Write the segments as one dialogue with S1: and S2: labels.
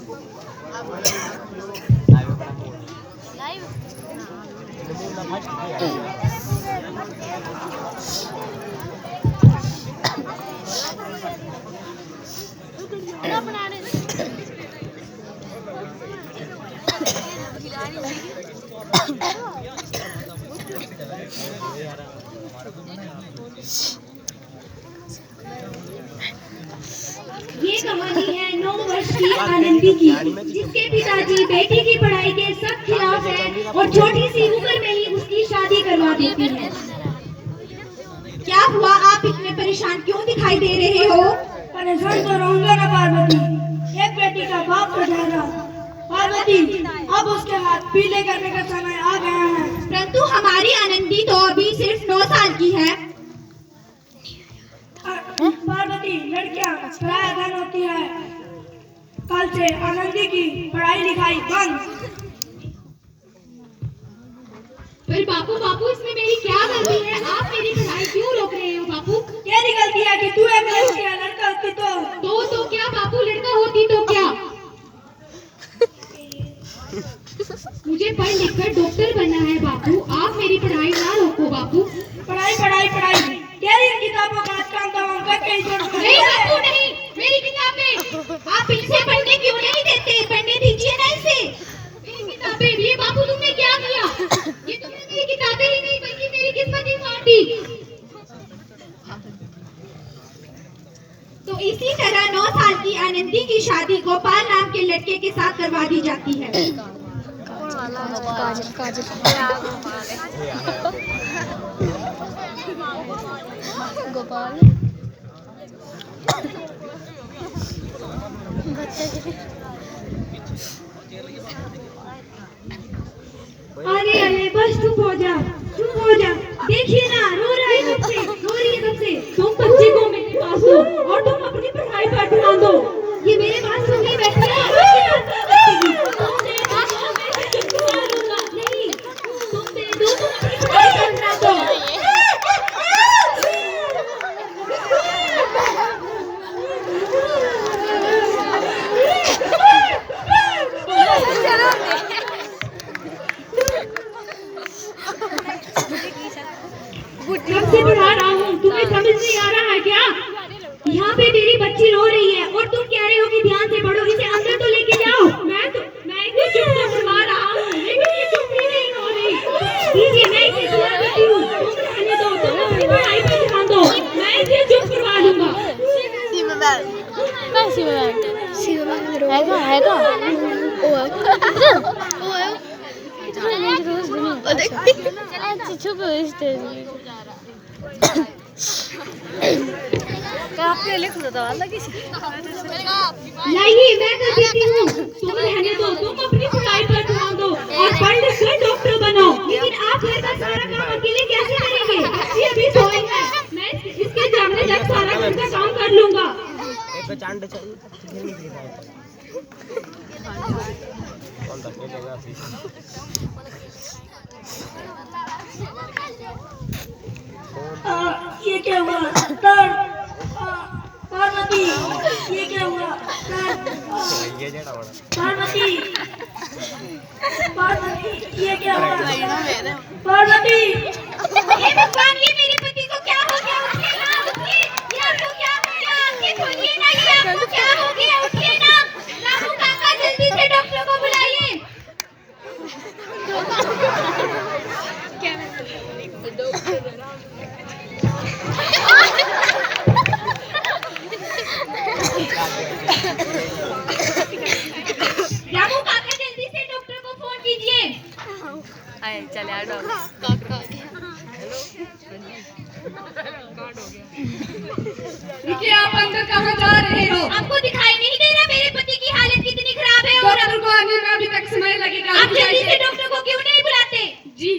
S1: ये कहानी है 9 वर्ष की आनंदी की, जिसके पिताजी बेटी की पढ़ाई के सख्त खिलाफ है और छोटी सी उम्र में ही उसकी शादी करवा देती है।
S2: क्या हुआ, आप इतने परेशान क्यों दिखाई दे रहे हो?
S3: परेशान तो रहूंगा ना पार्वती, एक बेटी का बाप तो ठहरा। पार्वती, अब उसके हाथ पीले करने का समय आ गया है।
S2: परंतु हमारी आनंदी तो अभी सिर्फ 9 साल की है।
S3: पार्वती, लड़कियां परायाधन होती है। कल से आनंदी की पढ़ाई लिखाई बंद।
S1: पर बापू बापू इसमें मेरी क्या गलती है? आप मेरी पढ़ाई क्यों रोक रहे हो बापू?
S3: तेरी गलती है कि तू एक लड़की है, लड़का होती
S1: तो क्या बापू, लड़का होती तो क्या? मुझे पढ़ लिख कर डॉक्टर बनना है बापू, आप मेरी पढ़ाई ना रोको बापू।
S3: पढ़ाई पढ़ाई पढ़ाई, तेरी किताबों का काम तमाम करके
S1: नहीं बापू नहीं, मेरी किताबें
S2: आप इसे पढ़ने क्यों नहीं देते? पढ़ने दीजिए ना इसे।
S1: मेरी किताबें, ये बापू तुमने क्या किया? ये तुमने मेरी किताबें ही नहीं बल्कि मेरी किस्मत ही फाड़ दी।
S2: तो इसी तरह 9 साल की आनंदी की शादी गोपाल नाम के लड़के के साथ करवा दी जाती है।
S4: काजल काजल गोपाल
S1: अरे अरे बस चुप हो जा, चुप हो जा। देखिए ना, रो रहा है कब से, रो रही है कब से। तुम बच्चे को मेरे पास दो और तुम अपनी पढ़ाई पर ध्यान दो। ये मेरे पास सुनने बैठी है। नहीं, तुम दे दो, तुम अपनी पढ़ाई पर ध्यान दो। कब से पढ़ा रहा हूँ, तुम्हें समझ नहीं आ रहा है क्या? यहाँ पे मेरी बच्ची रो रही है और तुम कह रहे हो कि ध्यान से पढ़ो, इसे अंदर तो लेके जाओ। मैं इसे चुप तो करवा रहा हूँ, लेकिन ये चुप भी नहीं हो रही। दीजिए, मैं इसे सुना देती हूँ, तुम रहने दो, तुम अपनी पढ़ाई पर ध्यान दो, मैं इसे चुप करवा दूंगा। नहीं, मैं कर देती हूँ, तुम रहने दो, तुम अपनी पढ़ाई पर ध्यान दो और पढ़ लिख कर डॉक्टर बनो। लेकिन आप घर का सारा काम अकेले कैसे करेंगे? ये अभी सोई है, मैं इसके जागने तक सारा घर का काम कर लूंगा।
S3: ये क्या हुआ सर? पार्वती, ये क्या हुआ सर? पार्वती, पार्वती, ये क्या हुआ? पार्वती,
S2: हे भगवान, ये मेरे पति को क्या हो गया? उठिए ना, उठिए। ये आपको क्या हो गया? आंखें खोलिए ना, ये आपको क्या हो गया? उठिए ना। रामू काका, जल्दी से डॉक्टर को बुलाइए। रामू काका, जल्दी से डॉक्टर को फोन कीजिए।
S4: चले
S1: देखिए, आप अंदर कहाँ जा रहे हो?
S2: आपको दिखाई नहीं दे रहा मेरे पति की हालत कितनी खराब है? और
S1: डॉक्टर को आने में अभी तक समय लगेगा।
S2: आप जल्दी से डॉक्टर को क्यों नहीं बुलाते?
S1: जी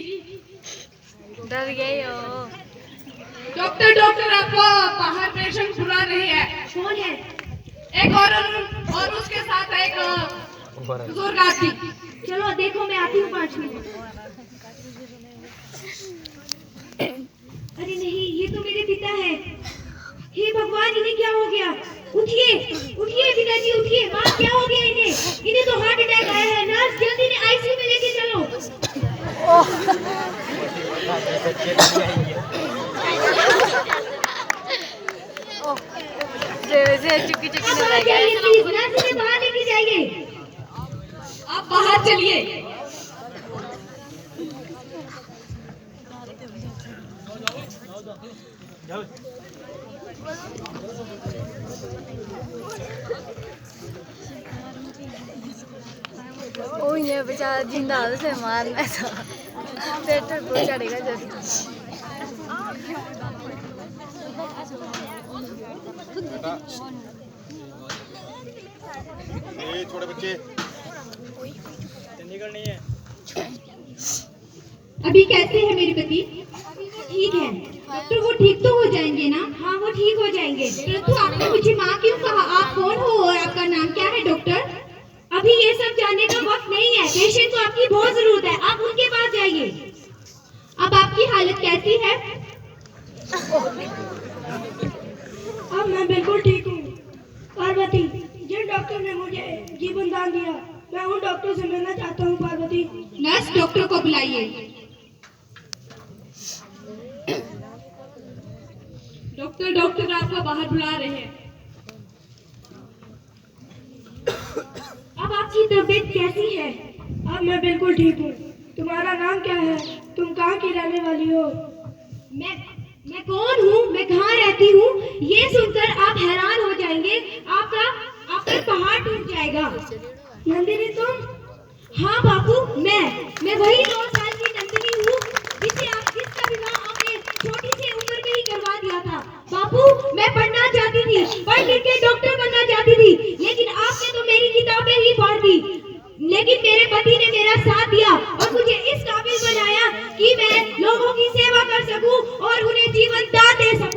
S4: डर गए हो।
S1: डॉक्टर, डॉक्टर आपको बाहर पेशेंट बुला रही है।
S2: कौन है?
S1: एक और उसके साथ एक बुजुर्ग आदमी।
S2: चलो देखो, मैं आती हूँ 5 मिनट। अरे नहीं, ये तो मेरे पिता है। हे भगवान, इन्हें क्या हो गया? उठिए, उठिए पिताजी, उठिए। माँ, क्या हो गया इन्हें?
S4: चुकी चुकी
S1: अब बाहर जाइए प्लीज, नर्स ने बाहर लेके जाइए। आप बाहर चलिए।
S4: ओ ये बेचारा जिंदा से मारना था, पेट पर चढ़ेगा जरूर।
S5: ये छोटे बच्चे निकल नहीं है।
S1: अभी कैसे है मेरे पति? ठीक है डॉक्टर, वो ठीक तो हो जाएंगे ना? हाँ वो ठीक हो जाएंगे। परंतु आपने मुझे माँ क्यों कहा? आप कौन हो और आपका नाम क्या है डॉक्टर? अभी ये सब जानने का वक्त नहीं है। पेशेंट को आपकी बहुत जरूरत है, आप उनके पास जाइए। अब आपकी हालत कैसी है?
S3: अब मैं बिल्कुल ठीक हूँ। पार्वती, जिन डॉक्टर ने मुझे जीवन दान दिया, मैं उन डॉक्टर से मिलना चाहता हूँ। पार्वती,
S1: नर्स डॉक्टर को बुलाइए। डॉक्टर आपको बाहर बुला रहे हैं। अब आपकी तबीयत कैसी है?
S3: अब मैं बिल्कुल ठीक हूँ। तुम्हारा नाम क्या है? तुम कहाँ की रहने वाली हो?
S1: मैं कौन हूँ, मैं कहाँ रहती हूँ, ये सुनकर आप हैरान हो जाएंगे। आपका पहाड़ टूट जाएगा।
S3: नंदिनी तुम?
S1: हाँ बापू, मैं वही 9 साल की नंदिनी हूँ जिसका विवाह आपने छोटी सी उम्र में ही करवा दिया था। बापू, मैं पढ़ना चाहती थी, पढ़ लिख के डॉक्टर बनना चाहती थी, लेकिन आपने तो मेरी किताबें ही फाड़ दी। लेकिन मेरे पति ने मेरा साथ दिया और मुझे इस काबिल बनाया कि मैं लोगों की सेवा कर सकूं और उन्हें जीवन दान दे सकूं।